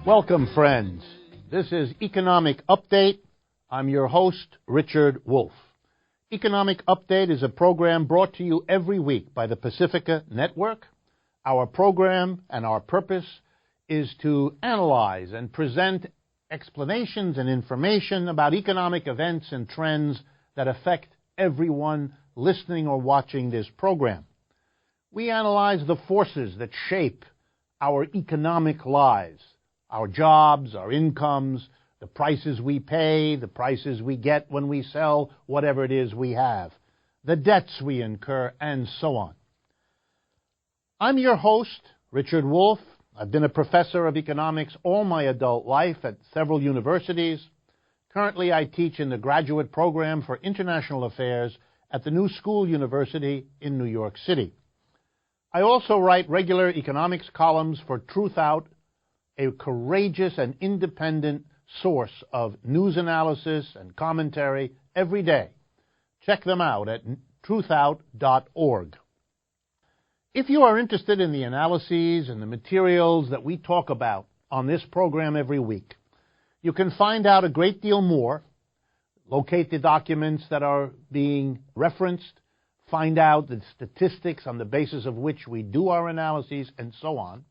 Welcome, friends. This is Economic Update. I'm your host, Richard Wolff. Economic Update is a program brought to you every week by the Pacifica Network. Our program and our purpose is to analyze and present explanations and information about economic events and trends that affect everyone listening or watching this program. We analyze the forces that shape our economic lives, our jobs, our incomes, the prices we pay, the prices we get when we sell whatever it is we have, the debts we incur, and so on. I'm your host, Richard Wolff. I've been a professor of economics all my adult life at several universities. Currently, I teach in the graduate program for international affairs at the New School University in New York City. I also write regular economics columns for Truth Out, a courageous and independent source of news analysis and commentary every day. Check them out at truthout.org. If you are interested in the analyses and the materials that we talk about on this program every week, you can find out a great deal more, locate the documents that are being referenced, find out the statistics on the basis of which we do our analyses, and so on,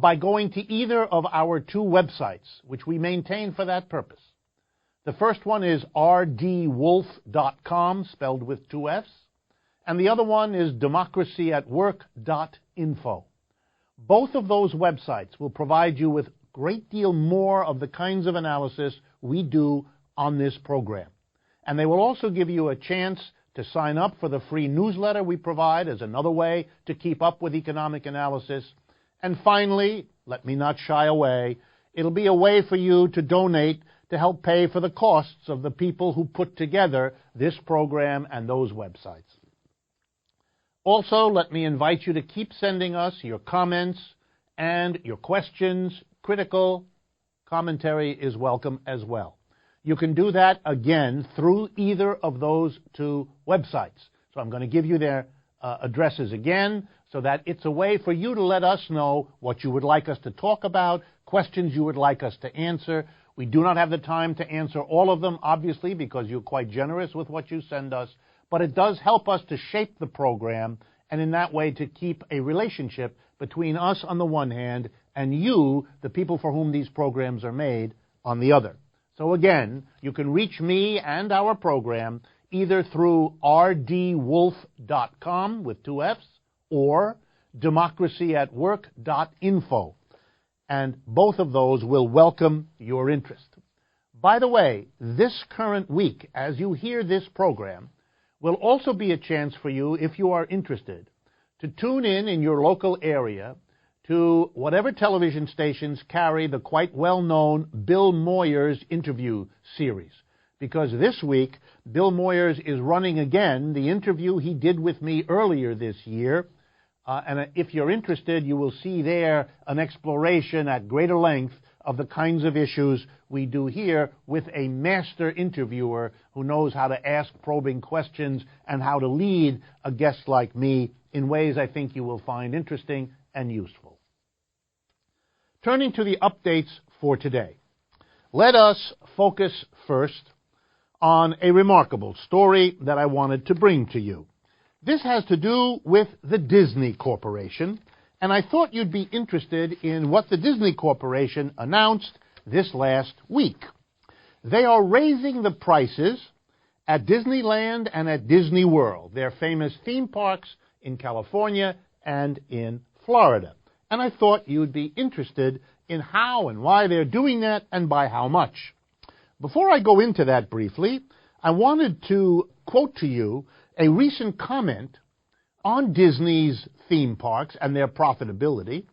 by going to either of our two websites, which we maintain for that purpose. The first one is rdwolff.com, spelled with two F's, and the other one is democracyatwork.info. Both of those websites will provide you with a great deal more of the kinds of analysis we do on this program. And they will also give you a chance to sign up for the free newsletter we provide as another way to keep up with economic analysis. And finally, let me not shy away, it'll be a way for you to donate to help pay for the costs of the people who put together this program and those websites. Also, let me invite you to keep sending us your comments and your questions. Critical commentary is welcome as well. You can do that, again, through either of those two websites. So I'm going to give you their addresses again, so that it's a way for you to let us know what you would like us to talk about, questions you would like us to answer. We do not have the time to answer all of them, obviously, because you're quite generous with what you send us, but it does help us to shape the program, and in that way to keep a relationship between us on the one hand and you, the people for whom these programs are made, on the other. So again, you can reach me and our program either through rdwolff.com with two F's or democracyatwork.info. And both of those will welcome your interest. By the way, this current week, as you hear this program, will also be a chance for you, if you are interested, to tune in your local area to whatever television stations carry the quite well-known Bill Moyers interview series. Because this week, Bill Moyers is running again the interview he did with me earlier this year. And if you're interested, you will see there an exploration at greater length of the kinds of issues we do here with a master interviewer who knows how to ask probing questions and how to lead a guest like me in ways I think you will find interesting and useful. Turning to the updates for today, let us focus first on a remarkable story that I wanted to bring to you. This has to do with the Disney Corporation, and I thought you'd be interested in what the Disney Corporation announced this last week. They are raising the prices at Disneyland and at Disney World, their famous theme parks in California and in Florida. And I thought you'd be interested in how and why they're doing that and by how much. Before I go into that briefly, I wanted to quote to you a recent comment on Disney's theme parks and their profitability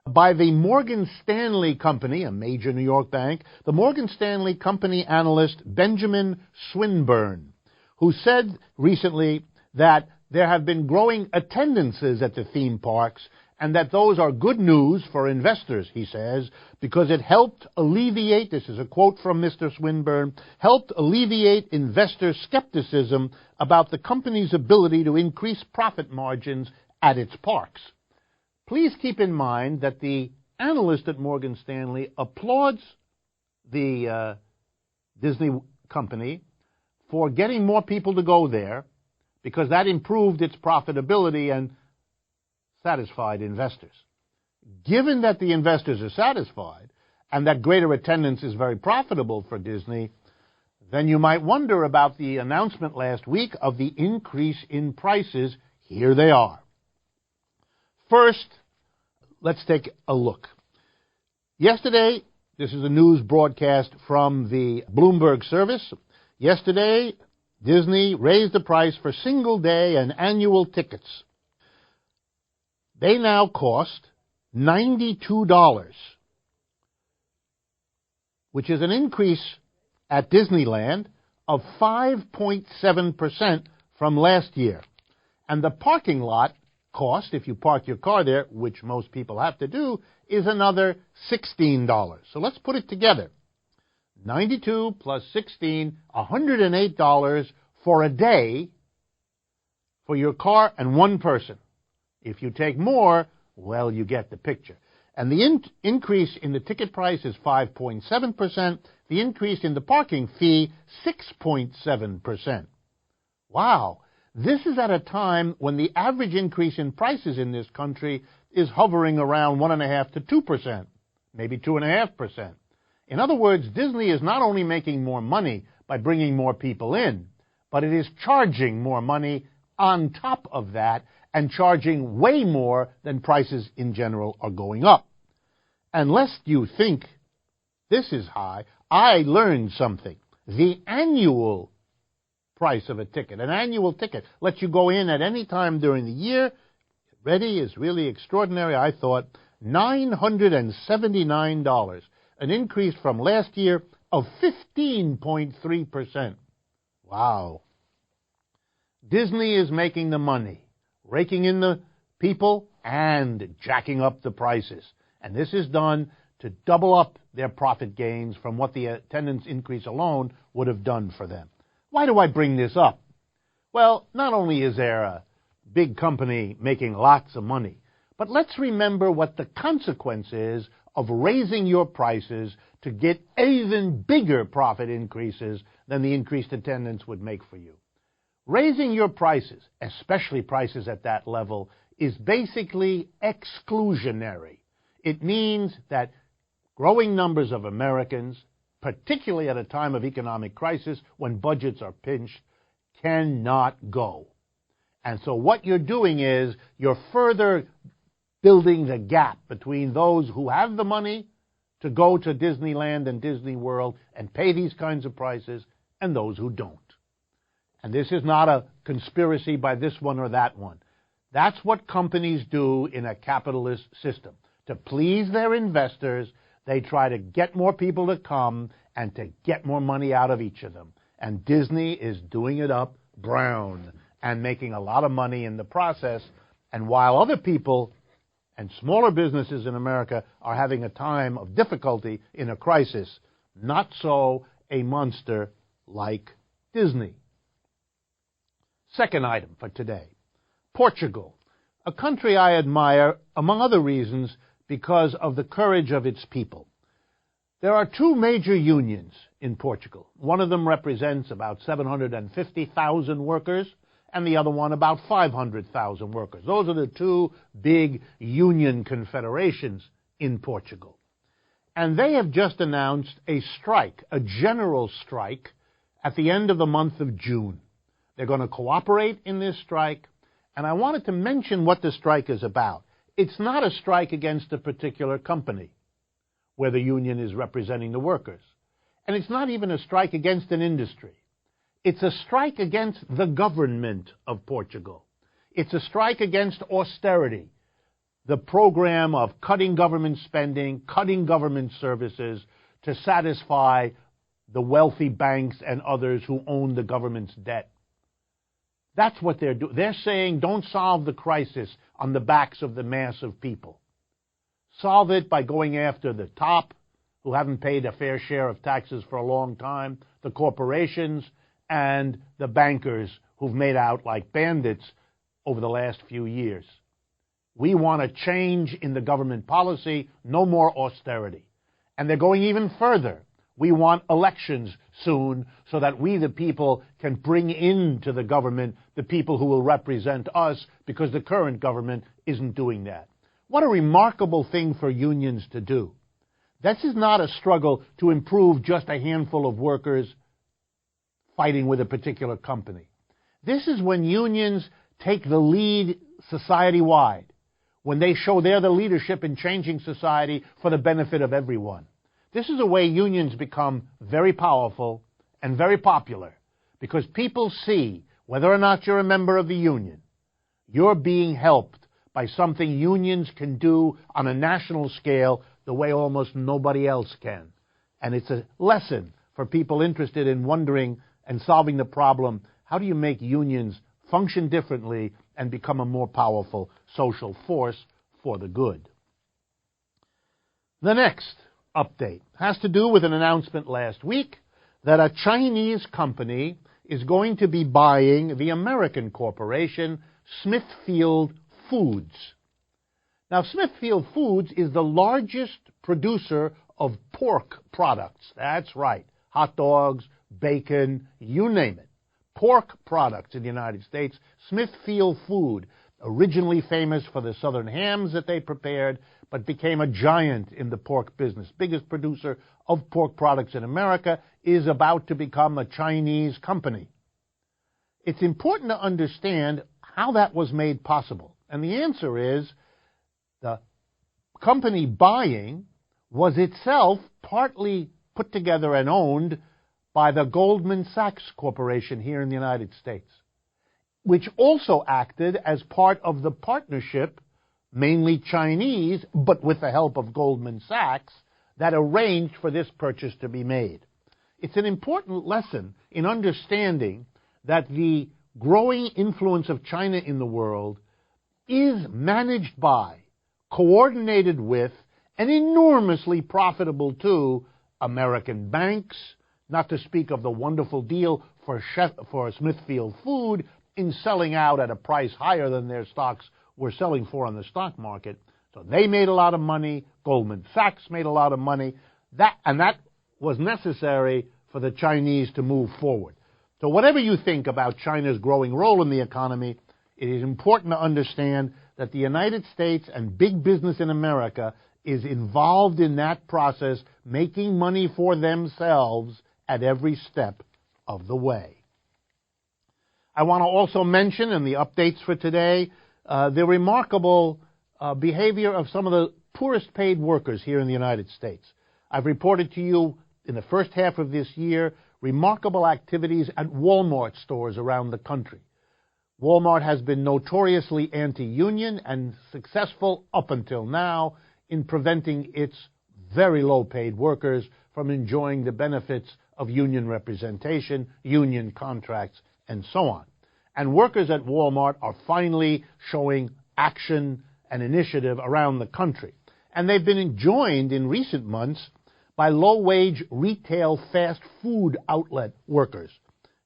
by the Morgan Stanley Company, a major New York bank, the Morgan Stanley Company analyst Benjamin Swinburne, who said recently that there have been growing attendances at the theme parks and that those are good news for investors, he says, because it helped alleviate, this is a quote from Mr. Swinburne, helped alleviate investor skepticism about the company's ability to increase profit margins at its parks. Please keep in mind that the analyst at Morgan Stanley applauds the Disney company for getting more people to go there because that improved its profitability and satisfied investors. Given that the investors are satisfied and that greater attendance is very profitable for Disney, then you might wonder about the announcement last week of the increase in prices. Here they are. First, let's take a look. Yesterday, this is a news broadcast from the Bloomberg service. Yesterday, Disney raised the price for single-day and annual tickets. They now cost $92, which is an increase at Disneyland of 5.7% from last year. And the parking lot cost, if you park your car there, which most people have to do, is another $16. So let's put it together. 92 plus 16, $108 for a day for your car and one person. If you take more, well, you get the picture. And the increase in the ticket price is 5.7%. The increase in the parking fee, 6.7%. Wow. This is at a time when the average increase in prices in this country is hovering around 1.5% to 2%, maybe 2.5%. In other words, Disney is not only making more money by bringing more people in, but it is charging more money on top of that and charging way more than prices in general are going up. And lest you think this is high, I learned something. The annual price of a ticket, an annual ticket, lets you go in at any time during the year. Ready is really extraordinary, I thought. $979, an increase from last year of 15.3%. Wow. Disney is making the money, raking in the people, and jacking up the prices. And this is done to double up their profit gains from what the attendance increase alone would have done for them. Why do I bring this up? Well, not only is there a big company making lots of money, but let's remember what the consequence is of raising your prices to get even bigger profit increases than the increased attendance would make for you. Raising your prices, especially prices at that level, is basically exclusionary. It means that growing numbers of Americans, particularly at a time of economic crisis when budgets are pinched, cannot go. And so what you're doing is you're further building the gap between those who have the money to go to Disneyland and Disney World and pay these kinds of prices and those who don't. And this is not a conspiracy by this one or that one. That's what companies do in a capitalist system. To please their investors, they try to get more people to come and to get more money out of each of them. And Disney is doing it up brown and making a lot of money in the process. And while other people and smaller businesses in America are having a time of difficulty in a crisis, not so a monster like Disney. Second item for today, Portugal, a country I admire, among other reasons, because of the courage of its people. There are two major unions in Portugal. One of them represents about 750,000 workers, and the other one about 500,000 workers. Those are the two big union confederations in Portugal. And they have just announced a strike, a general strike, at the end of the month of June. They're going to cooperate in this strike, and I wanted to mention what the strike is about. It's not a strike against a particular company where the union is representing the workers. And it's not even a strike against an industry. It's a strike against the government of Portugal. It's a strike against austerity, the program of cutting government spending, cutting government services to satisfy the wealthy banks and others who own the government's debt. That's what they're doing. They're saying don't solve the crisis on the backs of the mass of people. Solve it by going after the top, who haven't paid a fair share of taxes for a long time, the corporations, and the bankers who've made out like bandits over the last few years. We want a change in the government policy, no more austerity. And they're going even further. We want elections soon so that we, the people, can bring into the government the people who will represent us, because the current government isn't doing that. What a remarkable thing for unions to do. This is not a struggle to improve just a handful of workers fighting with a particular company. This is when unions take the lead society-wide, when they show they're the leadership in changing society for the benefit of everyone. This is a way unions become very powerful and very popular, because people see, whether or not you're a member of the union, you're being helped by something unions can do on a national scale the way almost nobody else can. And it's a lesson for people interested in wondering and solving the problem, how do you make unions function differently and become a more powerful social force for the good? The next update has to do with an announcement last week that a Chinese company is going to be buying the American corporation Smithfield Foods. Now, Smithfield Foods is the largest producer of pork products. That's right. Hot dogs, bacon, you name it. Pork products in the United States. Smithfield Food, originally famous for the southern hams that they prepared, but became a giant in the pork business. Biggest producer of pork products in America, is about to become a Chinese company. It's important to understand how that was made possible. And the answer is, the company buying was itself partly put together and owned by the Goldman Sachs Corporation here in the United States, which also acted as part of the partnership, mainly Chinese, but with the help of Goldman Sachs, that arranged for this purchase to be made. It's an important lesson in understanding that the growing influence of China in the world is managed by, coordinated with, and enormously profitable to American banks, not to speak of the wonderful deal for Smithfield Food in selling out at a price higher than their stocks were selling for on the stock market. So they made a lot of money. Goldman Sachs made a lot of money. That was necessary for the Chinese to move forward. So whatever you think about China's growing role in the economy, it is important to understand that the United States and big business in America is involved in that process, making money for themselves at every step of the way. I want to also mention in the updates for today the remarkable behavior of some of the poorest paid workers here in the United States. I've reported to you in the first half of this year remarkable activities at Walmart stores around the country. Walmart has been notoriously anti-union and successful up until now in preventing its very low-paid workers from enjoying the benefits of union representation, union contracts, and so on. And workers at Walmart are finally showing action and initiative around the country. And they've been joined in recent months by low-wage retail fast food outlet workers.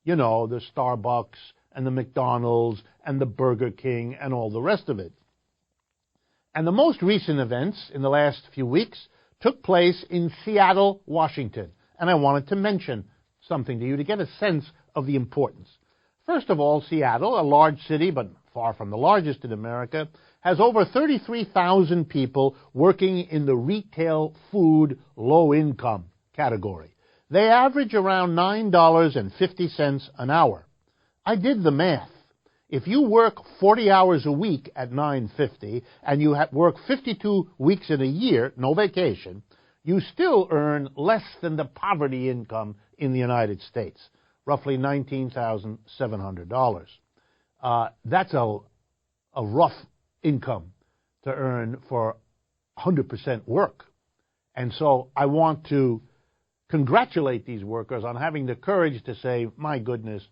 You know, the Starbucks and the McDonald's and the Burger King and all the rest of it. And the most recent events in the last few weeks took place in Seattle, Washington. And I wanted to mention something to you to get a sense of the importance. First of all, Seattle, a large city, but far from the largest in America, has over 33,000 people working in the retail food low-income category. They average around $9.50 an hour. I did the math. If you work 40 hours a week at $9.50 and you work 52 weeks in a year, no vacation, you still earn less than the poverty income in the United States, roughly $19,700. That's a rough income to earn for 100% work. And so I want to congratulate these workers on having the courage to say, my goodness,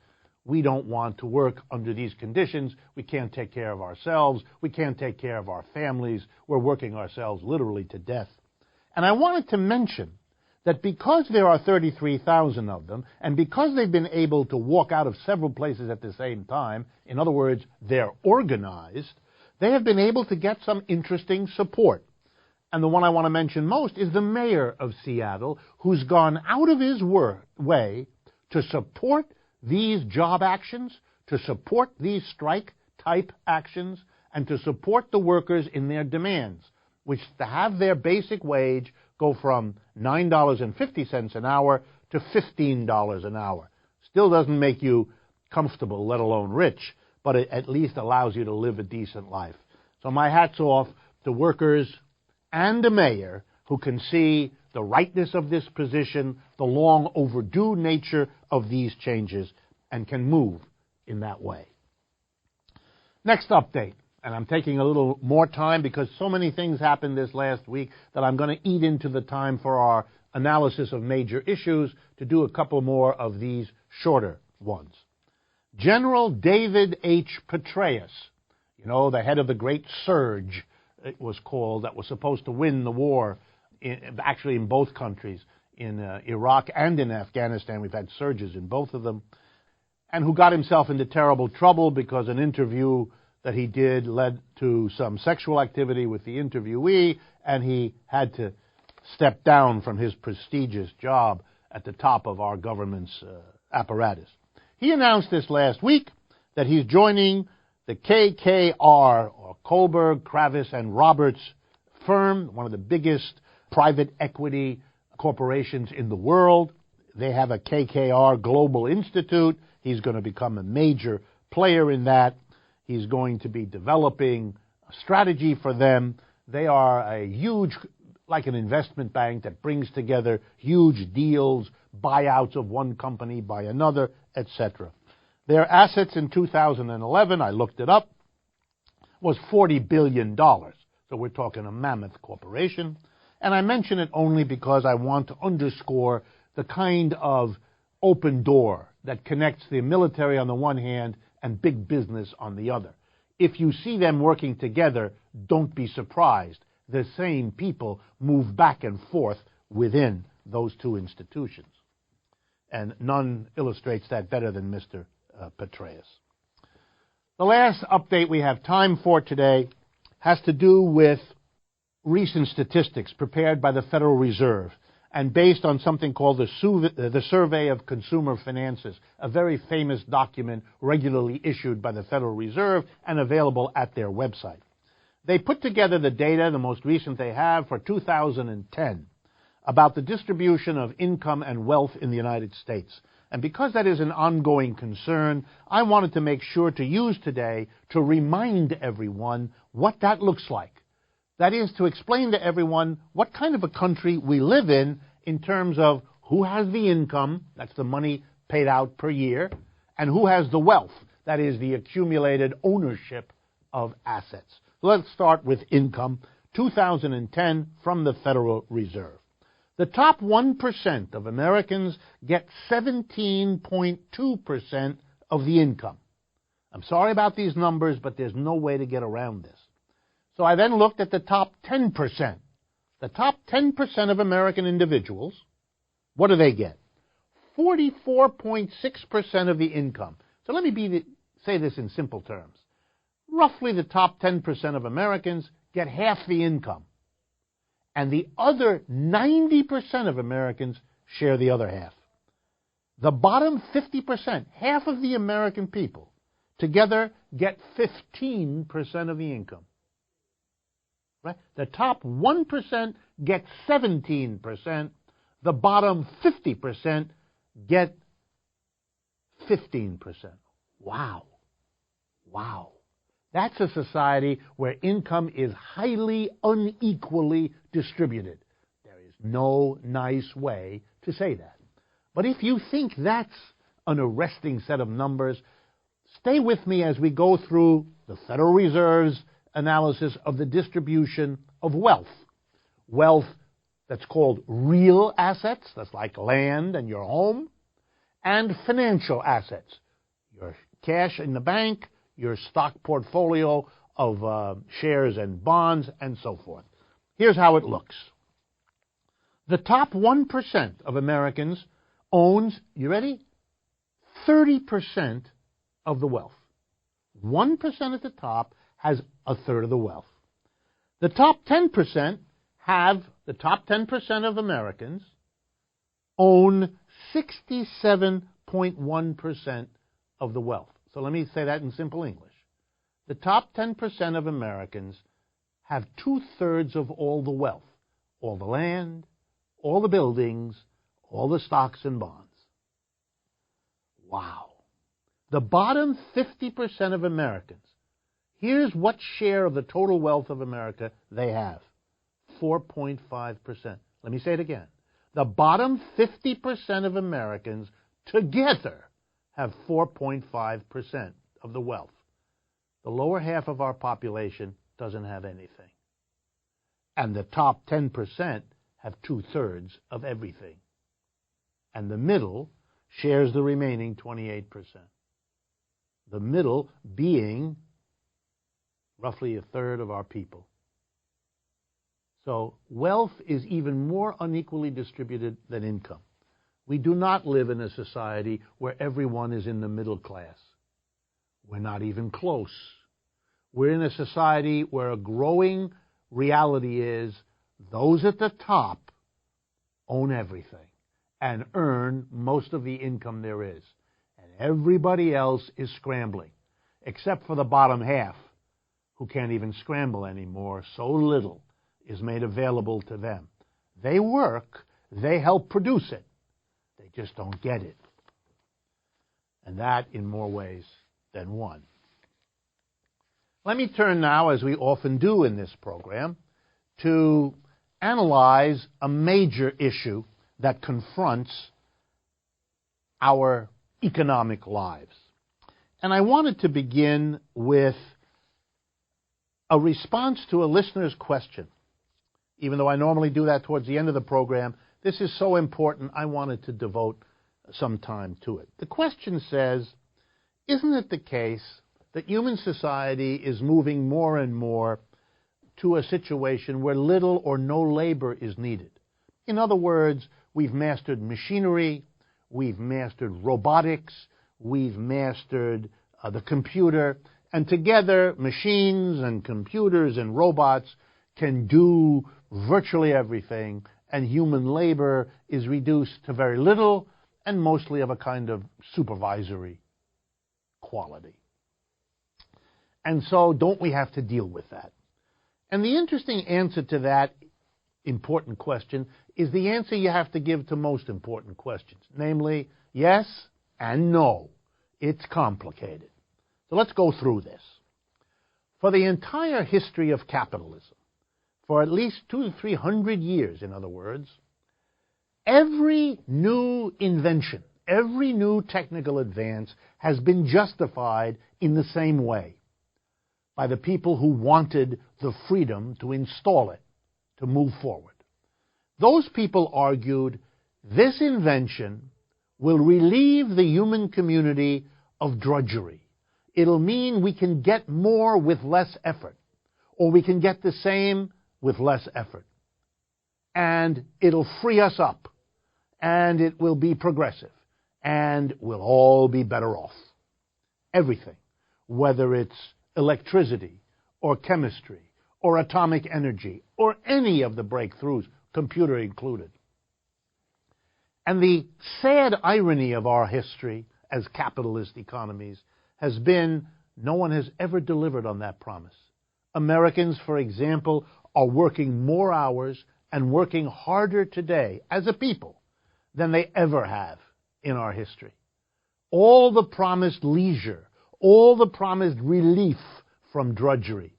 we don't want to work under these conditions. We can't take care of ourselves. We can't take care of our families. We're working ourselves literally to death. And I wanted to mention that because there are 33,000 of them, and because they've been able to walk out of several places at the same time, in other words, they're organized, they have been able to get some interesting support. And the one I want to mention most is the mayor of Seattle, who's gone out of his way to support these job actions, to support these strike-type actions, and to support the workers in their demands, which to have their basic wage go from $9.50 an hour to $15 an hour. Still doesn't make you comfortable, let alone rich, but it at least allows you to live a decent life. So my hat's off to workers and the mayor who can see the rightness of this position, the long overdue nature of these changes, and can move in that way. Next update, and I'm taking a little more time because so many things happened this last week that I'm going to eat into the time for our analysis of major issues to do a couple more of these shorter ones. General David H. Petraeus, the head of the Great Surge, it was called, that was supposed to win the war, actually in both countries, in Iraq and in Afghanistan. We've had surges in both of them, and who got himself into terrible trouble because an interview that he did led to some sexual activity with the interviewee, and he had to step down from his prestigious job at the top of our government's apparatus. He announced this last week that he's joining the KKR, or Kohlberg, Kravis, and Roberts firm, one of the biggest private equity corporations in the world. They have a KKR Global Institute. He's going to become a major player in that. He's going to be developing a strategy for them. They are a huge, like an investment bank that brings together huge deals, buyouts of one company by another, etc. Their assets in 2011, I looked it up, was $40 billion. So we're talking a mammoth corporation. And I mention it only because I want to underscore the kind of open door that connects the military on the one hand and big business on the other. If you see them working together, don't be surprised. The same people move back and forth within those two institutions. And none illustrates that better than Mr. Petraeus. The last update we have time for today has to do with recent statistics prepared by the Federal Reserve and based on something called the Survey of Consumer Finances, a very famous document regularly issued by the Federal Reserve and available at their website. They put together the data, the most recent they have, for 2010, about the distribution of income and wealth in the United States. And because that is an ongoing concern, I wanted to make sure to use today to remind everyone what that looks like. That is, to explain to everyone what kind of a country we live in terms of who has the income, that's the money paid out per year, and who has the wealth, that is the accumulated ownership of assets. Let's start with income, 2010 from the Federal Reserve. The top 1% of Americans get 17.2% of the income. I'm sorry about these numbers, but there's no way to get around this. So I then looked at the top 10%. The top 10% of American individuals, what do they get? 44.6% of the income. So let me say this in simple terms. Roughly the top 10% of Americans get half the income. And the other 90% of Americans share the other half. The bottom 50%, half of the American people, together get 15% of the income. Right? The top 1% get 17%. The bottom 50% get 15%. Wow. Wow. That's a society where income is highly unequally distributed. There is no nice way to say that. But if you think that's an arresting set of numbers, stay with me as we go through the Federal Reserve's analysis of the distribution of wealth. Wealth that's called real assets, that's like land and your home, and financial assets, your cash in the bank, your stock portfolio of shares and bonds, and so forth. Here's how it looks. The top 1% of Americans owns, you ready? 30% of the wealth. 1% at the top has a third of the wealth. The top 10% of Americans own 67.1% of the wealth. So let me say that in simple English. The top 10% of Americans have 2/3 of all the wealth, all the land, all the buildings, all the stocks and bonds. Wow. The bottom 50% of Americans, here's what share of the total wealth of America they have. 4.5%. Let me say it again. The bottom 50% of Americans together have 4.5% of the wealth. The lower half of our population doesn't have anything. And the top 10% have 2/3 of everything. And the middle shares the remaining 28%. The middle being roughly a third of our people. So wealth is even more unequally distributed than income. We do not live in a society where everyone is in the middle class. We're not even close. We're in a society where a growing reality is those at the top own everything and earn most of the income there is. And everybody else is scrambling, except for the bottom half, who can't even scramble anymore. So little is made available to them. They work, they help produce it. They just don't get it. And that in more ways than one. Let me turn now, as we often do in this program, to analyze a major issue that confronts our economic lives. And I wanted to begin with a response to a listener's question. Even though I normally do that towards the end of the program, this is so important, I wanted to devote some time to it. The question says, isn't it the case that human society is moving more and more to a situation where little or no labor is needed? In other words, we've mastered machinery, we've mastered robotics, we've mastered the computer, and together machines and computers and robots can do virtually everything, and human labor is reduced to very little and mostly of a kind of supervisory quality. And so don't we have to deal with that? And the interesting answer to that important question is the answer you have to give to most important questions, namely, yes and no. It's complicated. So let's go through this. For the entire history of capitalism, for at least 200 to 300 years, in other words, every new invention, every new technical advance has been justified in the same way by the people who wanted the freedom to install it, to move forward. Those people argued this invention will relieve the human community of drudgery. It'll mean we can get more with less effort, or we can get the same with less effort. And it'll free us up, and it will be progressive, and we'll all be better off. Everything, whether it's electricity, or chemistry, or atomic energy, or any of the breakthroughs, computer included. And the sad irony of our history as capitalist economies has been no one has ever delivered on that promise. Americans, for example, are working more hours and working harder today as a people than they ever have in our history. All the promised leisure, all the promised relief from drudgery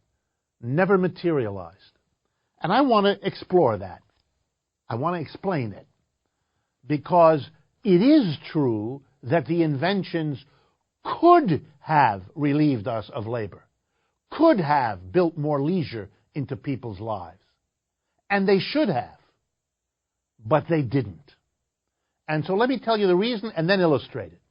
never materialized. And I want to explore that. I want to explain it. Because it is true that the inventions could have relieved us of labor, could have built more leisure into people's lives. And they should have. But they didn't. And so let me tell you the reason and then illustrate it.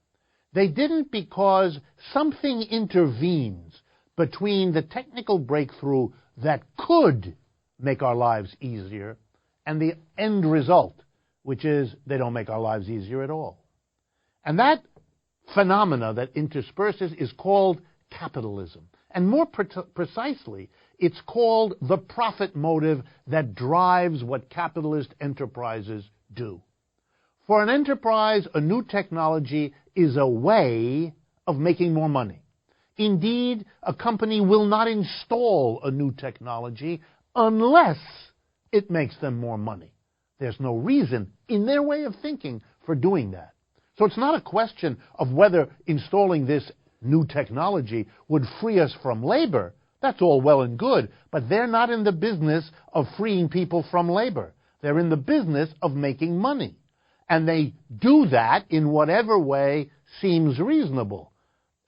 They didn't because something intervenes between the technical breakthrough that could make our lives easier and the end result, which is they don't make our lives easier at all. And that phenomena that intersperses is called capitalism. And more precisely, it's called the profit motive that drives what capitalist enterprises do. For an enterprise, a new technology is a way of making more money. Indeed, a company will not install a new technology unless it makes them more money. There's no reason, in their way of thinking, for doing that. So it's not a question of whether installing this new technology would free us from labor. That's all well and good, but they're not in the business of freeing people from labor. They're in the business of making money. And they do that in whatever way seems reasonable.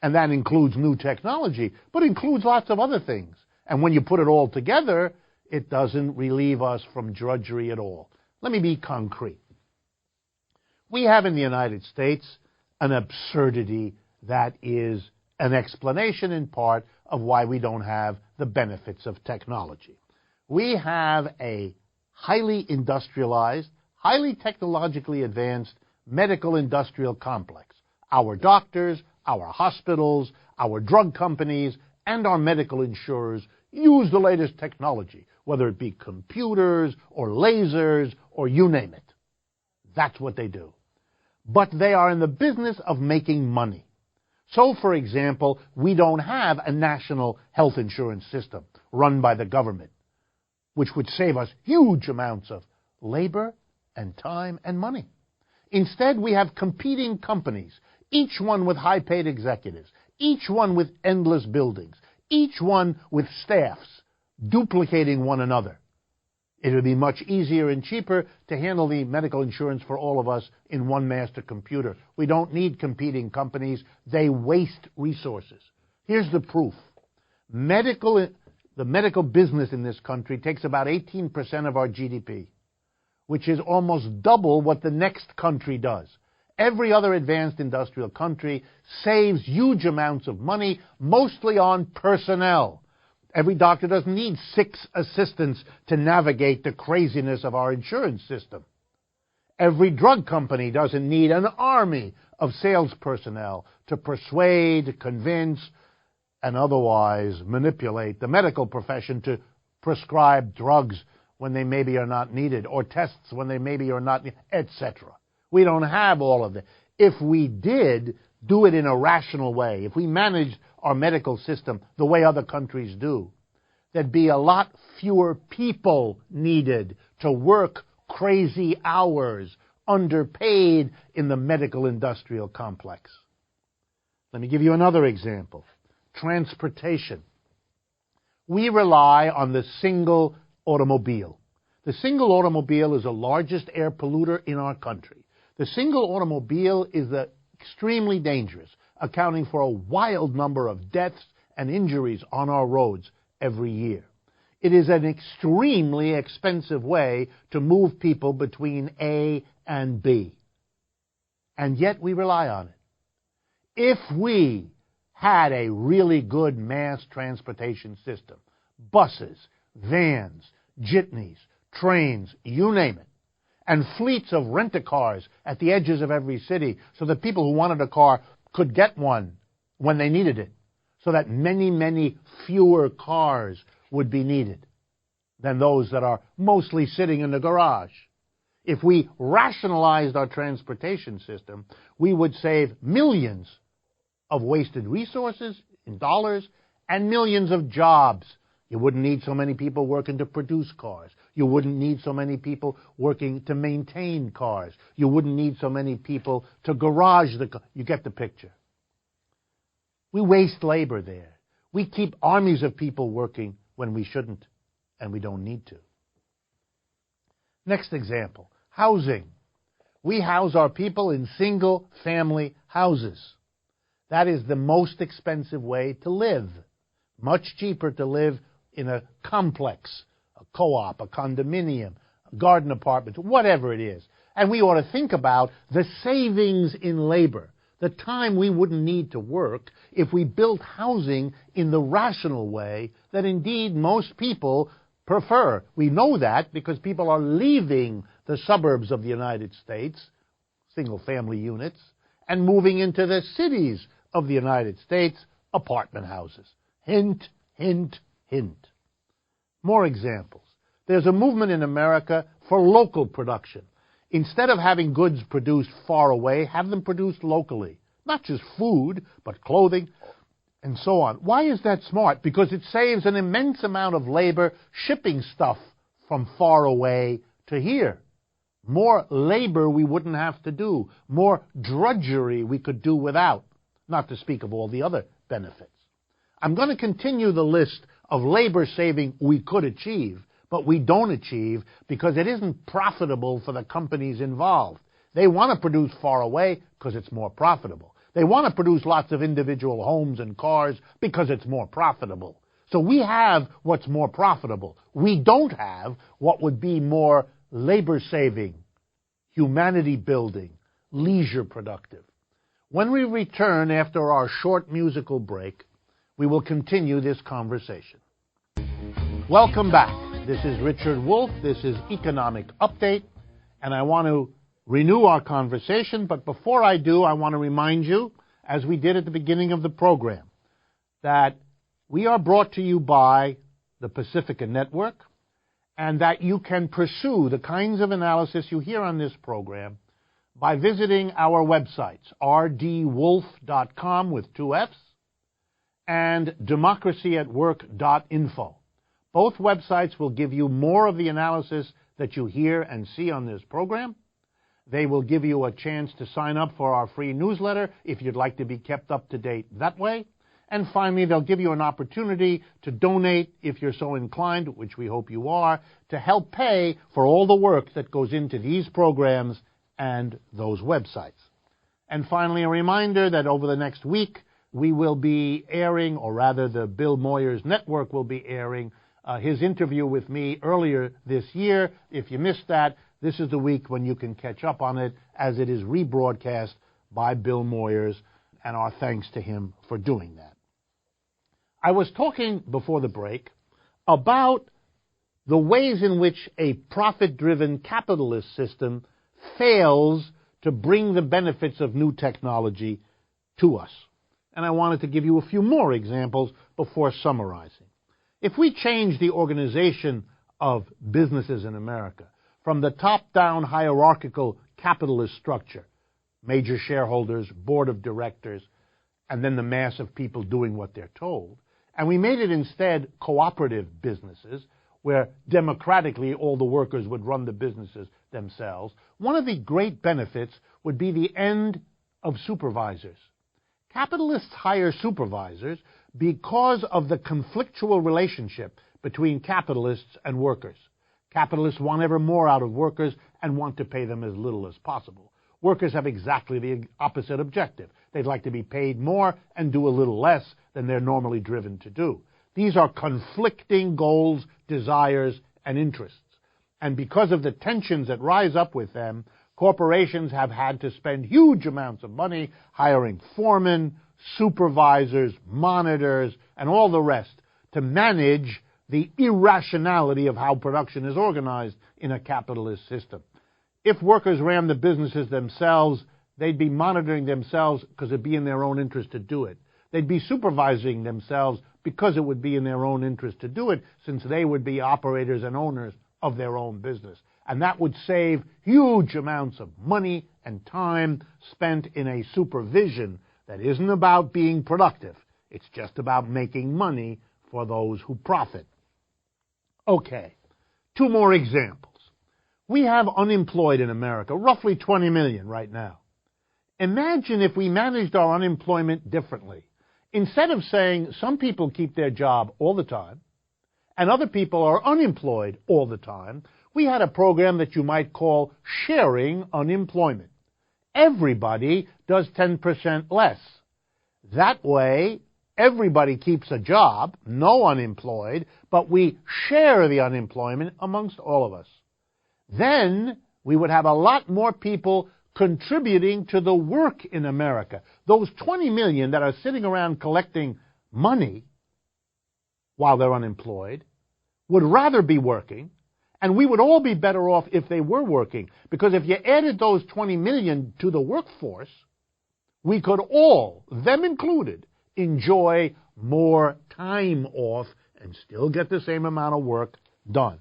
And that includes new technology, but includes lots of other things. And when you put it all together, it doesn't relieve us from drudgery at all. Let me be concrete. We have in the United States an absurdity that is an explanation in part of why we don't have the benefits of technology. We have a highly industrialized, highly technologically advanced medical industrial complex. Our doctors, our hospitals, our drug companies, and our medical insurers use the latest technology, whether it be computers or lasers or you name it. That's what they do. But they are in the business of making money. So, for example, we don't have a national health insurance system run by the government, which would save us huge amounts of labor and time and money. Instead, we have competing companies, each one with high-paid executives, each one with endless buildings, each one with staffs duplicating one another. It would be much easier and cheaper to handle the medical insurance for all of us in one master computer. We don't need competing companies. They waste resources. Here's the proof. The medical business in this country takes about 18% of our GDP, which is almost double what the next country does. Every other advanced industrial country saves huge amounts of money, mostly on personnel. Every doctor doesn't need 6 assistants to navigate the craziness of our insurance system. Every drug company doesn't need an army of sales personnel to persuade, convince, and otherwise manipulate the medical profession to prescribe drugs when they maybe are not needed, or tests when they maybe are not needed, etc. We don't have all of that. If we did do it in a rational way, if we managed our medical system the way other countries do, there'd be a lot fewer people needed to work crazy hours, underpaid in the medical industrial complex. Let me give you another example. Transportation. We rely on the single automobile. The single automobile is the largest air polluter in our country. The single automobile is extremely dangerous, accounting for a wild number of deaths and injuries on our roads every year. It is an extremely expensive way to move people between A and B. And yet we rely on it. If we had a really good mass transportation system, buses, vans, jitneys, trains, you name it, and fleets of rent-a-cars at the edges of every city so that people who wanted a car could get one when they needed it, so that many, many fewer cars would be needed than those that are mostly sitting in the garage. If we rationalized our transportation system, we would save millions of wasted resources in dollars and millions of jobs. You wouldn't need so many people working to produce cars. You wouldn't need so many people working to maintain cars. You wouldn't need so many people to garage the car. You get the picture. We waste labor there. We keep armies of people working when we shouldn't, and we don't need to. Next example, housing. We house our people in single-family houses. That is the most expensive way to live. Much cheaper to live in a complex, a co-op, a condominium, a garden apartment, whatever it is. And we ought to think about the savings in labor, the time we wouldn't need to work if we built housing in the rational way that indeed most people prefer. We know that because people are leaving the suburbs of the United States, single-family units, and moving into the cities of the United States, apartment houses. Hint, hint, hint. More examples. There's a movement in America for local production. Instead of having goods produced far away, have them produced locally. Not just food, but clothing, and so on. Why is that smart? Because it saves an immense amount of labor shipping stuff from far away to here. More labor we wouldn't have to do. More drudgery we could do without. Not to speak of all the other benefits. I'm going to continue the list of labor saving we could achieve, but we don't achieve because it isn't profitable for the companies involved. They want to produce far away because it's more profitable. They want to produce lots of individual homes and cars because it's more profitable. So we have what's more profitable. We don't have what would be more labor-saving, humanity-building, leisure-productive. When we return after our short musical break, we will continue this conversation. Welcome back. This is Richard Wolff. This is Economic Update, and I want to renew our conversation, but before I do, I want to remind you, as we did at the beginning of the program, that we are brought to you by the Pacifica Network, and that you can pursue the kinds of analysis you hear on this program by visiting our websites, rdwolf.com with 2 F's, and democracyatwork.info. Both websites will give you more of the analysis that you hear and see on this program. They will give you a chance to sign up for our free newsletter if you'd like to be kept up to date that way. And finally, they'll give you an opportunity to donate, if you're so inclined, which we hope you are, to help pay for all the work that goes into these programs and those websites. And finally, a reminder that over the next week, we will be airing, or rather the Bill Moyers Network will be airing, his interview with me earlier this year. If you missed that, this is the week when you can catch up on it, as it is rebroadcast by Bill Moyers, and our thanks to him for doing that. I was talking before the break about the ways in which a profit-driven capitalist system fails to bring the benefits of new technology to us. And I wanted to give you a few more examples before summarizing. If we change the organization of businesses in America from the top-down hierarchical capitalist structure, major shareholders, board of directors, and then the mass of people doing what they're told, and we made it instead cooperative businesses, where democratically all the workers would run the businesses themselves, one of the great benefits would be the end of supervisors. Capitalists hire supervisors because of the conflictual relationship between capitalists and workers. Capitalists want ever more out of workers and want to pay them as little as possible. Workers have exactly the opposite objective. They'd like to be paid more and do a little less than they're normally driven to do. These are conflicting goals, desires, and interests. And because of the tensions that rise up with them, corporations have had to spend huge amounts of money hiring foremen, supervisors, monitors, and all the rest to manage the irrationality of how production is organized in a capitalist system. If workers ran the businesses themselves, they'd be monitoring themselves because it'd be in their own interest to do it. They'd be supervising themselves because it would be in their own interest to do it, since they would be operators and owners of their own business. And that would save huge amounts of money and time spent in a supervision that isn't about being productive. It's just about making money for those who profit. Okay, 2 more examples. We have unemployed in America, roughly 20 million right now. Imagine if we managed our unemployment differently. Instead of saying some people keep their job all the time and other people are unemployed all the time, we had a program that you might call sharing unemployment. Everybody does 10% less. That way, everybody keeps a job, no unemployed, but we share the unemployment amongst all of us. Then we would have a lot more people contributing to the work in America. Those 20 million that are sitting around collecting money while they're unemployed would rather be working, and we would all be better off if they were working, because if you added those 20 million to the workforce, we could all, them included, enjoy more time off and still get the same amount of work done.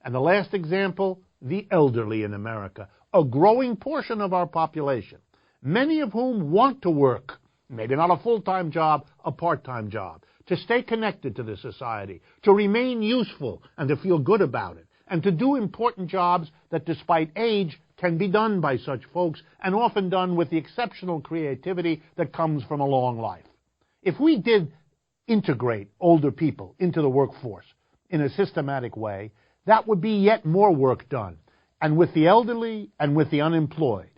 And the last example, the elderly in America, a growing portion of our population, many of whom want to work, maybe not a full-time job, a part-time job, to stay connected to the society, to remain useful and to feel good about it, and to do important jobs that despite age can be done by such folks and often done with the exceptional creativity that comes from a long life. If we did integrate older people into the workforce in a systematic way, that would be yet more work done. And with the elderly and with the unemployed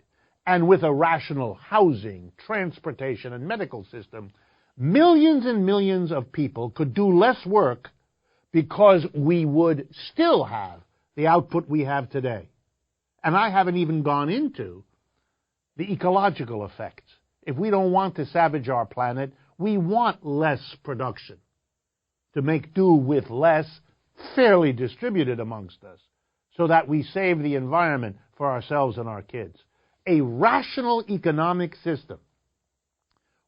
and with a rational housing, transportation, and medical system, millions and millions of people could do less work because we would still have the output we have today. And I haven't even gone into the ecological effects. If we don't want to savage our planet, we want less production to make do with less, fairly distributed amongst us, so that we save the environment for ourselves and our kids. A rational economic system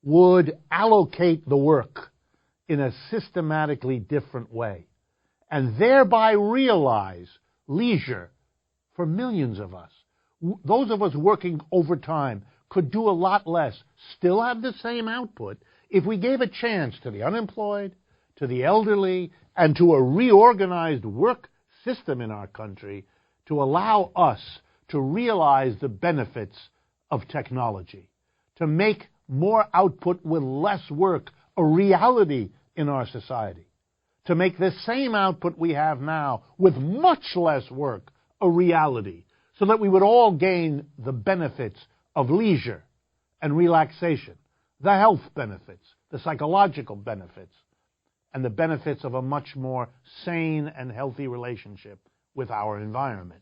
would allocate the work in a systematically different way, and thereby realize leisure for millions of us. Those of us working overtime could do a lot less, still have the same output, if we gave a chance to the unemployed, to the elderly, and to a reorganized work system in our country to allow us to realize the benefits of technology, to make more output with less work a reality in our society, to make the same output we have now with much less work a reality, so that we would all gain the benefits of leisure and relaxation, the health benefits, the psychological benefits, and the benefits of a much more sane and healthy relationship with our environment.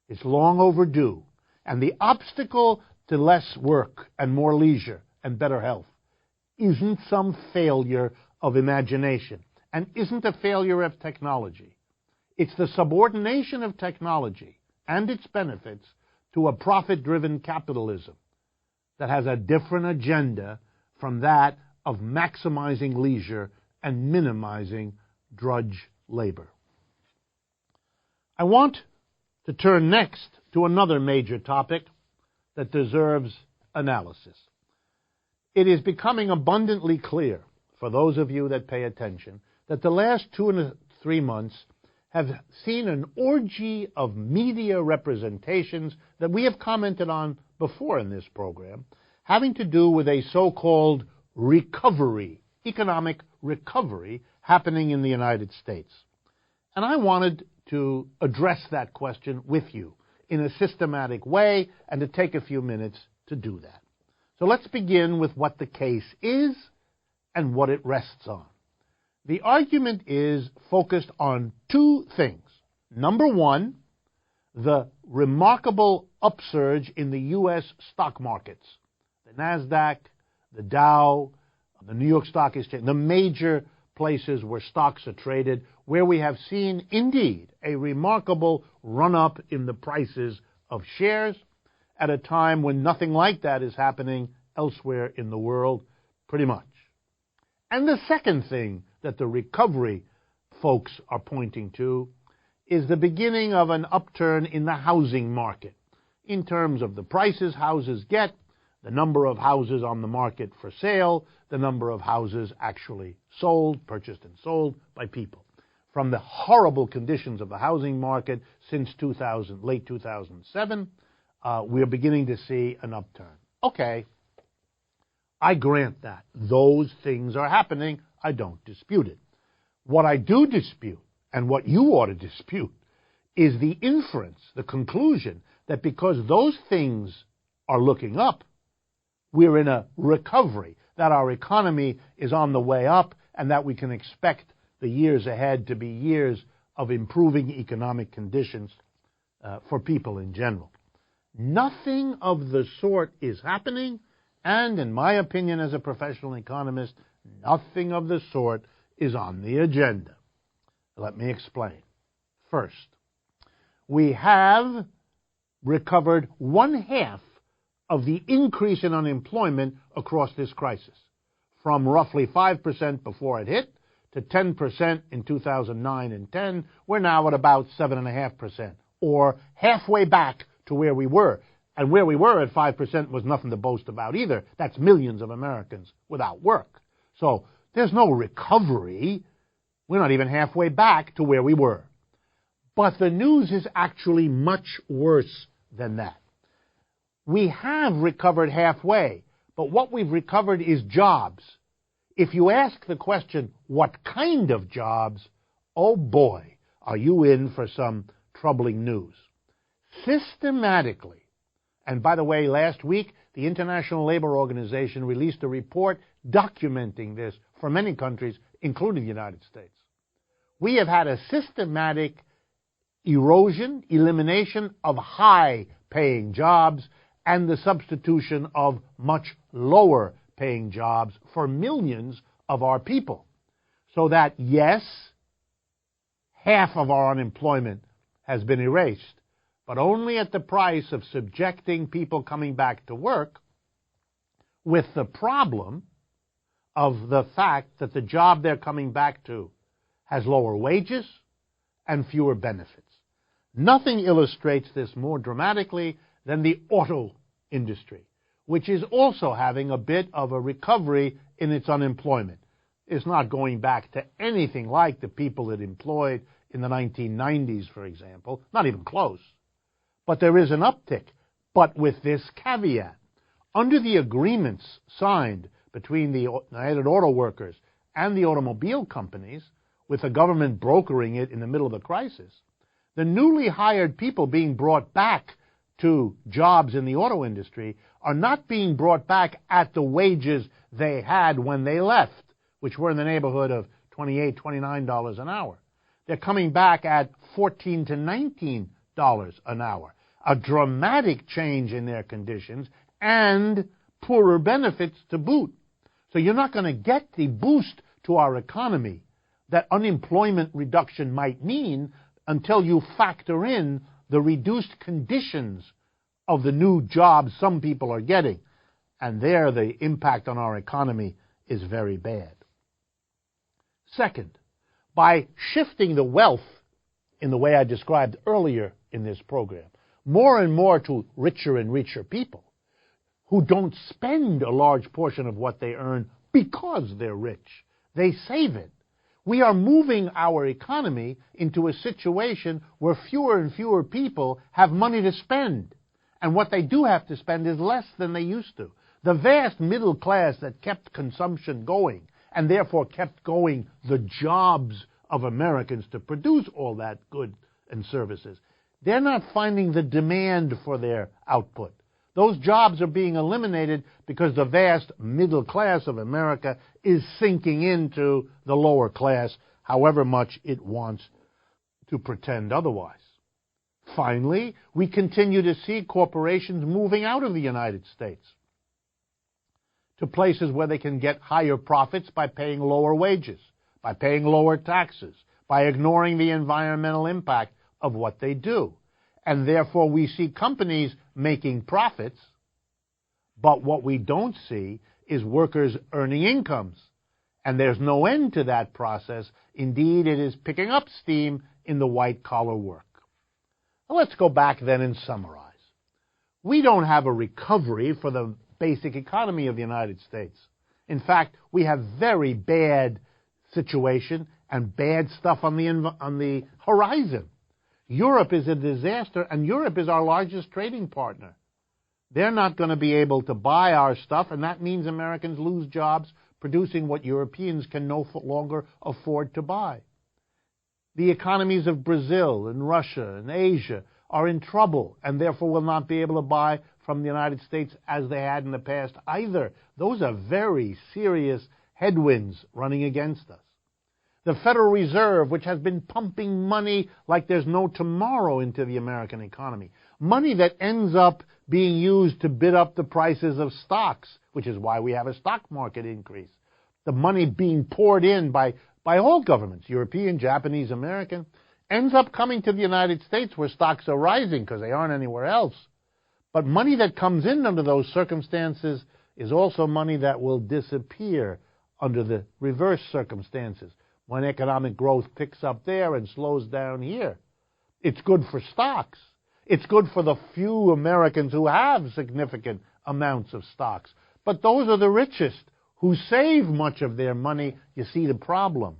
It's long overdue, and the obstacle to less work and more leisure and better health isn't some failure of imagination and isn't a failure of technology. It's the subordination of technology and its benefits to a profit-driven capitalism that has a different agenda from that of maximizing leisure and minimizing drudge labor. I want to turn next to another major topic that deserves analysis. It is becoming abundantly clear, for those of you that pay attention, that the last 2 and 3 months have seen an orgy of media representations that we have commented on before in this program, having to do with a so-called recovery, economic recovery, happening in the United States. And I wanted to address that question with you in a systematic way and to take a few minutes to do that. So let's begin with what the case is and what it rests on. The argument is focused on 2 things. Number 1, the remarkable upsurge in the U.S. stock markets. The NASDAQ, the Dow, the New York Stock Exchange, the major places where stocks are traded, where we have seen, indeed, a remarkable run-up in the prices of shares at a time when nothing like that is happening elsewhere in the world, pretty much. And the second thing that the recovery folks are pointing to is the beginning of an upturn in the housing market in terms of the prices houses get, the number of houses on the market for sale, the number of houses actually sold, purchased and sold by people. From the horrible conditions of the housing market since late 2007, we are beginning to see an upturn. Okay, I grant that. Those things are happening. I don't dispute it. What I do dispute, and what you ought to dispute, is the inference, the conclusion, that because those things are looking up, we're in a recovery, that our economy is on the way up, and that we can expect the years ahead to be years of improving economic conditions for people in general. Nothing of the sort is happening, and in my opinion as a professional economist, nothing of the sort is on the agenda. Let me explain. First, we have recovered 1/2 of the increase in unemployment across this crisis, from roughly 5% before it hit to 10% in 2009 and 10. We're now at about 7.5%, or halfway back to where we were. And where we were at 5% was nothing to boast about either. That's millions of Americans without work. So there's no recovery. We're not even halfway back to where we were. But the news is actually much worse than that. We have recovered halfway, but what we've recovered is jobs. If you ask the question, what kind of jobs, oh boy, are you in for some troubling news. Systematically, and by the way, last week, the International Labor Organization released a report documenting this for many countries, including the United States. We have had a systematic erosion, elimination of high-paying jobs, and the substitution of much lower-paying jobs for millions of our people. So that, yes, half of our unemployment has been erased, but only at the price of subjecting people coming back to work with the problem of the fact that the job they're coming back to has lower wages and fewer benefits. Nothing illustrates this more dramatically than the auto industry, which is also having a bit of a recovery in its unemployment. It's not going back to anything like the people it employed in the 1990s, for example, not even close. But there is an uptick, but with this caveat. Under the agreements signed between the United Auto Workers and the automobile companies, with the government brokering it in the middle of the crisis, the newly hired people being brought back to jobs in the auto industry are not being brought back at the wages they had when they left, which were in the neighborhood of $28, $29 an hour. They're coming back at $14 to $19 an hour. A dramatic change in their conditions and poorer benefits to boot. So you're not going to get the boost to our economy that unemployment reduction might mean until you factor in the reduced conditions of the new jobs some people are getting. And there the impact on our economy is very bad. Second, by shifting the wealth in the way I described earlier in this program, more and more to richer and richer people who don't spend a large portion of what they earn because they're rich. They save it. We are moving our economy into a situation where fewer and fewer people have money to spend. And what they do have to spend is less than they used to. The vast middle class that kept consumption going, and therefore kept going the jobs of Americans to produce all that goods and services, they're not finding the demand for their output. Those jobs are being eliminated because the vast middle class of America is sinking into the lower class, however much it wants to pretend otherwise. Finally, we continue to see corporations moving out of the United States to places where they can get higher profits by paying lower wages, by paying lower taxes, by ignoring the environmental impact of what they do. And therefore we see companies making profits, but what we don't see is workers earning incomes. And there's no end to that process. Indeed, it is picking up steam in the white-collar work. Well, let's go back then and summarize. We don't have a recovery for the basic economy of the United States. In fact, we have very bad situation and bad stuff on the horizon. Europe is a disaster, and Europe is our largest trading partner. They're not going to be able to buy our stuff, and that means Americans lose jobs producing what Europeans can no longer afford to buy. The economies of Brazil and Russia and Asia are in trouble, and therefore will not be able to buy from the United States as they had in the past either. Those are very serious headwinds running against us. The Federal Reserve, which has been pumping money like there's no tomorrow into the American economy, money that ends up being used to bid up the prices of stocks, which is why we have a stock market increase. The money being poured in by all governments, European, Japanese, American, ends up coming to the United States where stocks are rising because they aren't anywhere else. But money that comes in under those circumstances is also money that will disappear under the reverse circumstances, when economic growth picks up there and slows down here. It's good for stocks. It's good for the few Americans who have significant amounts of stocks. But those are the richest who save much of their money. You see the problem.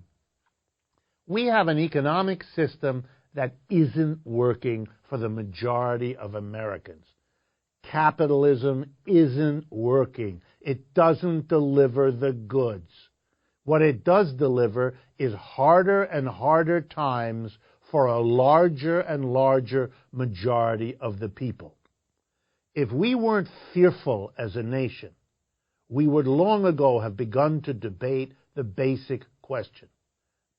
We have an economic system that isn't working for the majority of Americans. Capitalism isn't working. It doesn't deliver the goods. What it does deliver is harder and harder times for a larger and larger majority of the people. If we weren't fearful as a nation, we would long ago have begun to debate the basic question: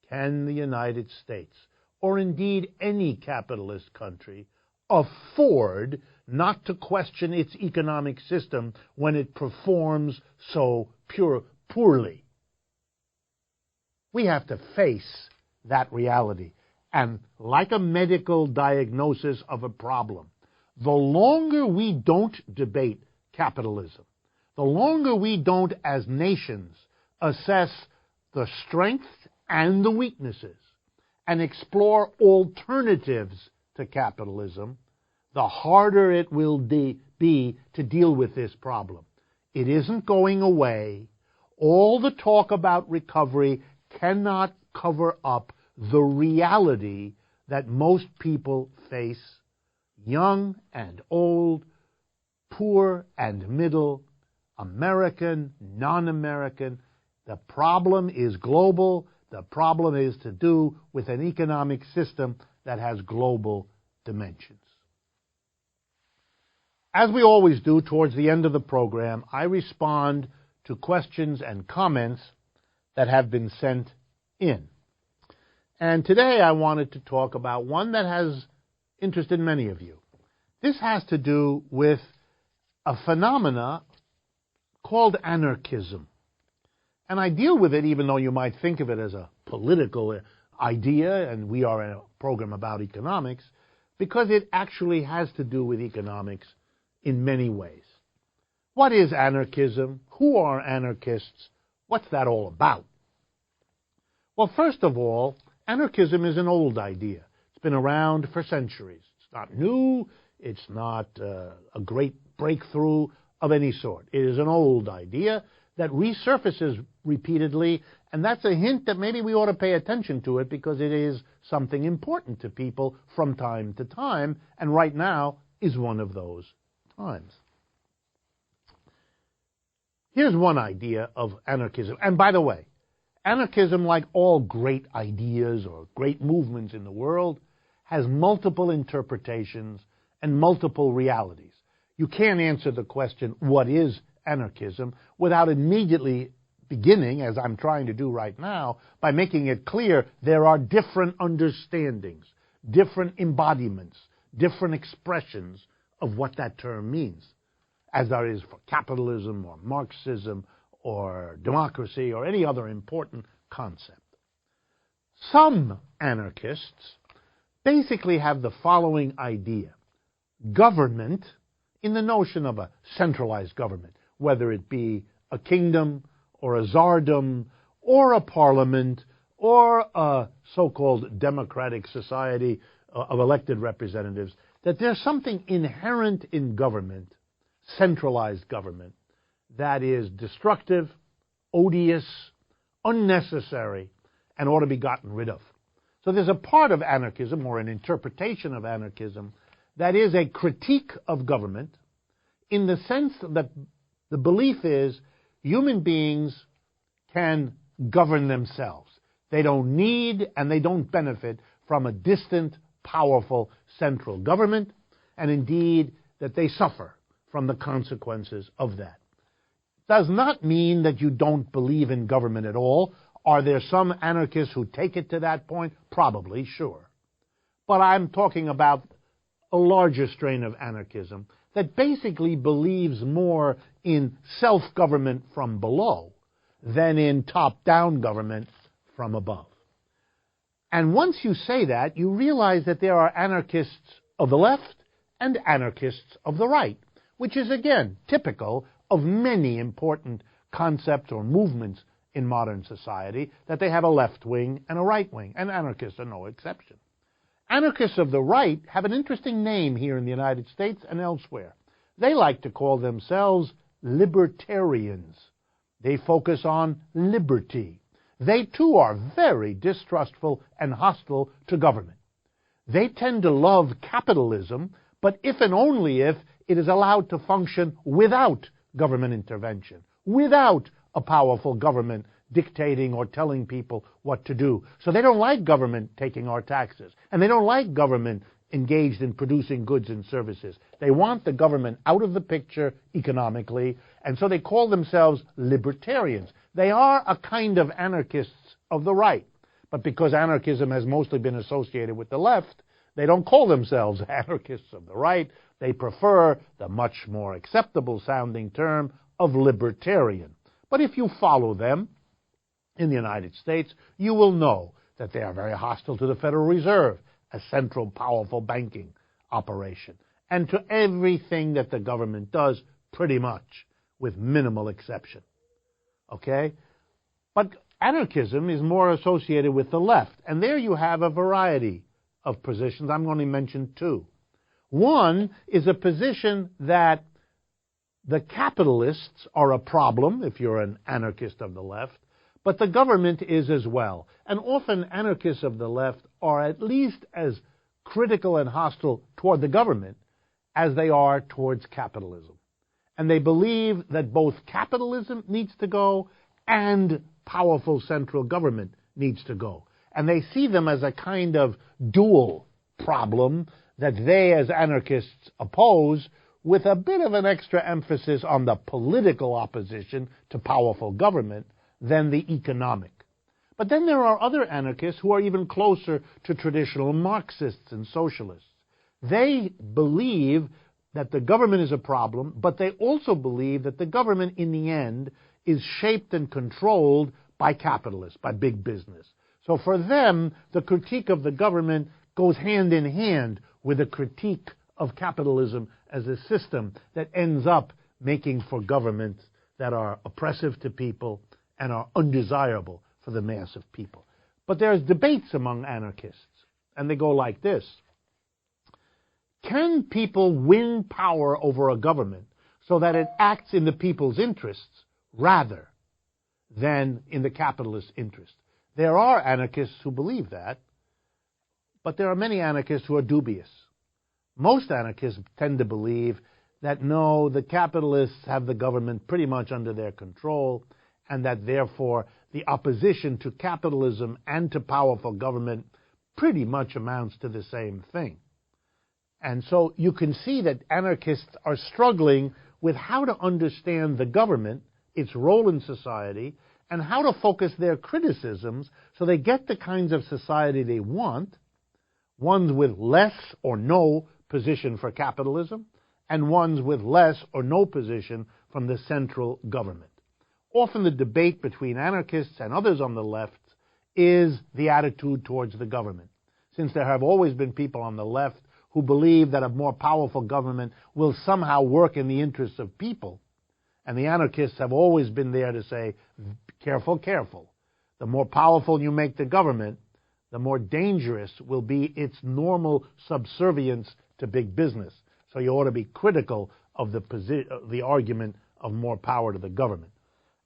can the United States, or indeed any capitalist country, afford not to question its economic system when it performs so poorly? We have to face that reality. And like a medical diagnosis of a problem, the longer we don't debate capitalism, the longer we don't, as nations, assess the strengths and the weaknesses and explore alternatives to capitalism, the harder it will be to deal with this problem. It isn't going away. All the talk about recovery cannot cover up the reality that most people face, young and old, poor and middle, American, non-American. The problem is global. The problem is to do with an economic system that has global dimensions. As we always do towards the end of the program, I respond to questions and comments that have been sent in. And today I wanted to talk about one that has interested many of you. This has to do with a phenomena called anarchism. And I deal with it even though you might think of it as a political idea, and we are in a program about economics, because it actually has to do with economics in many ways. What is anarchism? Who are anarchists? What's that all about? Well, first of all, anarchism is an old idea. It's been around for centuries. It's not new. It's not a great breakthrough of any sort. It is an old idea that resurfaces repeatedly, and that's a hint that maybe we ought to pay attention to it because it is something important to people from time to time, and right now is one of those times. Here's one idea of anarchism. And by the way, anarchism, like all great ideas or great movements in the world, has multiple interpretations and multiple realities. You can't answer the question, what is anarchism, without immediately beginning, as I'm trying to do right now, by making it clear there are different understandings, different embodiments, different expressions of what that term means, as there is for capitalism or Marxism or democracy or any other important concept. Some anarchists basically have the following idea: government, in the notion of a centralized government, whether it be a kingdom or a tsardom or a parliament or a so-called democratic society of elected representatives, that there's something inherent in government, centralized government, that is destructive, odious, unnecessary, and ought to be gotten rid of. So there's a part of anarchism, or an interpretation of anarchism, that is a critique of government in the sense that the belief is human beings can govern themselves. They don't need and they don't benefit from a distant, powerful central government, and indeed that they suffer from the consequences of that. Does not mean that you don't believe in government at all. Are there some anarchists who take it to that point? Probably, sure. But I'm talking about a larger strain of anarchism that basically believes more in self-government from below than in top-down government from above. And once you say that, you realize that there are anarchists of the left and anarchists of the right, which is, again, typical of many important concepts or movements in modern society that they have a left wing and a right wing, and anarchists are no exception. Anarchists of the right have an interesting name here in the United States and elsewhere. They like to call themselves libertarians. They focus on liberty. They too are very distrustful and hostile to government. They tend to love capitalism, but if and only if it is allowed to function without government intervention, without a powerful government dictating or telling people what to do. So they don't like government taking our taxes, and they don't like government engaged in producing goods and services. They want the government out of the picture economically, and so they call themselves libertarians. They are a kind of anarchists of the right, but because anarchism has mostly been associated with the left, they don't call themselves anarchists of the right. They prefer the much more acceptable sounding term of libertarian. But if you follow them in the United States, you will know that they are very hostile to the Federal Reserve, a central, powerful banking operation, and to everything that the government does, pretty much, with minimal exception. Okay? But anarchism is more associated with the left, and there you have a variety of positions. I'm going to mention two. One is a position that the capitalists are a problem, if you're an anarchist of the left, but the government is as well. And often anarchists of the left are at least as critical and hostile toward the government as they are towards capitalism. And they believe that both capitalism needs to go and powerful central government needs to go. And they see them as a kind of dual problem that they as anarchists oppose, with a bit of an extra emphasis on the political opposition to powerful government than the economic. But then there are other anarchists who are even closer to traditional Marxists and socialists. They believe that the government is a problem, but they also believe that the government in the end is shaped and controlled by capitalists, by big business. So for them, the critique of the government goes hand in hand with a critique of capitalism as a system that ends up making for governments that are oppressive to people and are undesirable for the mass of people. But there's debates among anarchists, and they go like this. Can people win power over a government so that it acts in the people's interests rather than in the capitalist interest? There are anarchists who believe that, but there are many anarchists who are dubious. Most anarchists tend to believe that no, the capitalists have the government pretty much under their control, and that therefore the opposition to capitalism and to powerful government pretty much amounts to the same thing. And so you can see that anarchists are struggling with how to understand the government, its role in society, and how to focus their criticisms so they get the kinds of society they want, ones with less or no position for capitalism, and ones with less or no position from the central government. Often the debate between anarchists and others on the left is the attitude towards the government, since there have always been people on the left who believe that a more powerful government will somehow work in the interests of people. And the anarchists have always been there to say, careful, careful. The more powerful you make the government, the more dangerous will be its normal subservience to big business. So you ought to be critical of the argument of more power to the government.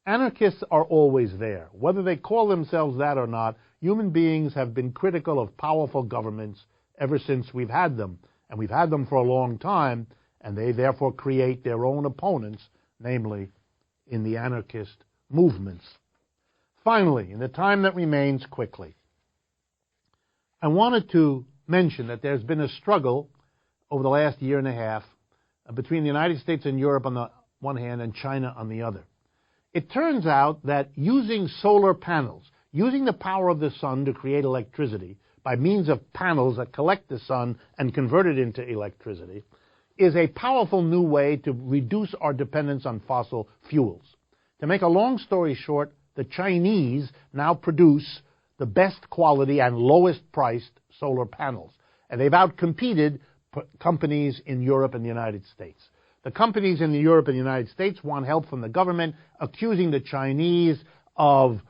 Anarchists are always there. Whether they call themselves that or not, human beings have been critical of powerful governments ever since we've had them. And we've had them for a long time, and they therefore create their own opponents, namely in the anarchist movements. Finally, in the time that remains, quickly, I wanted to mention that there's been a struggle over the last year and a half between the United States and Europe on the one hand and China on the other. It turns out that using solar panels, using the power of the sun to create electricity by means of panels that collect the sun and convert it into electricity, is a powerful new way to reduce our dependence on fossil fuels. To make a long story short, the Chinese now produce the best quality and lowest priced solar panels. And they've outcompeted companies in Europe and the United States. The companies in Europe and the United States want help from the government, accusing the Chinese of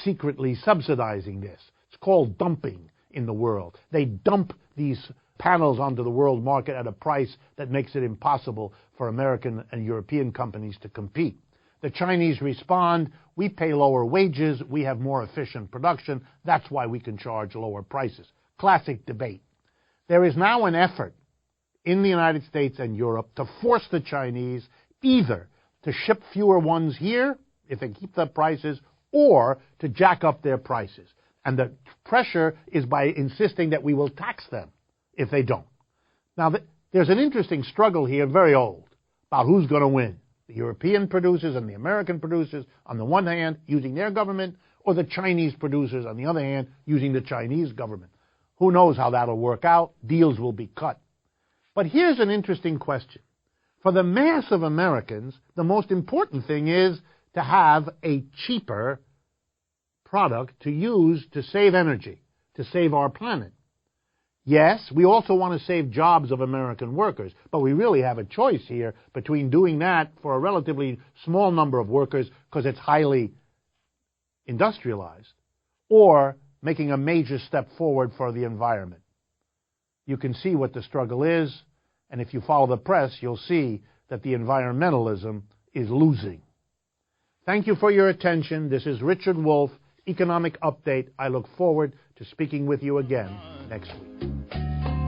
secretly subsidizing this. It's called dumping in the world. They dump these panels onto the world market at a price that makes it impossible for American and European companies to compete. The Chinese respond, we pay lower wages, we have more efficient production, that's why we can charge lower prices. Classic debate. There is now an effort in the United States and Europe to force the Chinese either to ship fewer ones here, if they keep the prices, or to jack up their prices. And the pressure is by insisting that we will tax them if they don't. Now, there's an interesting struggle here, very old, about who's going to win. The European producers and the American producers, on the one hand, using their government, or the Chinese producers, on the other hand, using the Chinese government. Who knows how that'll work out? Deals will be cut. But here's an interesting question. For the mass of Americans, the most important thing is to have a cheaper product to use to save energy, to save our planet. Yes, we also want to save jobs of American workers, but we really have a choice here between doing that for a relatively small number of workers because it's highly industrialized, or making a major step forward for the environment. You can see what the struggle is, and if you follow the press, you'll see that the environmentalism is losing. Thank you for your attention. This is Richard Wolff, Economic Update. I look forward to speaking with you again next week.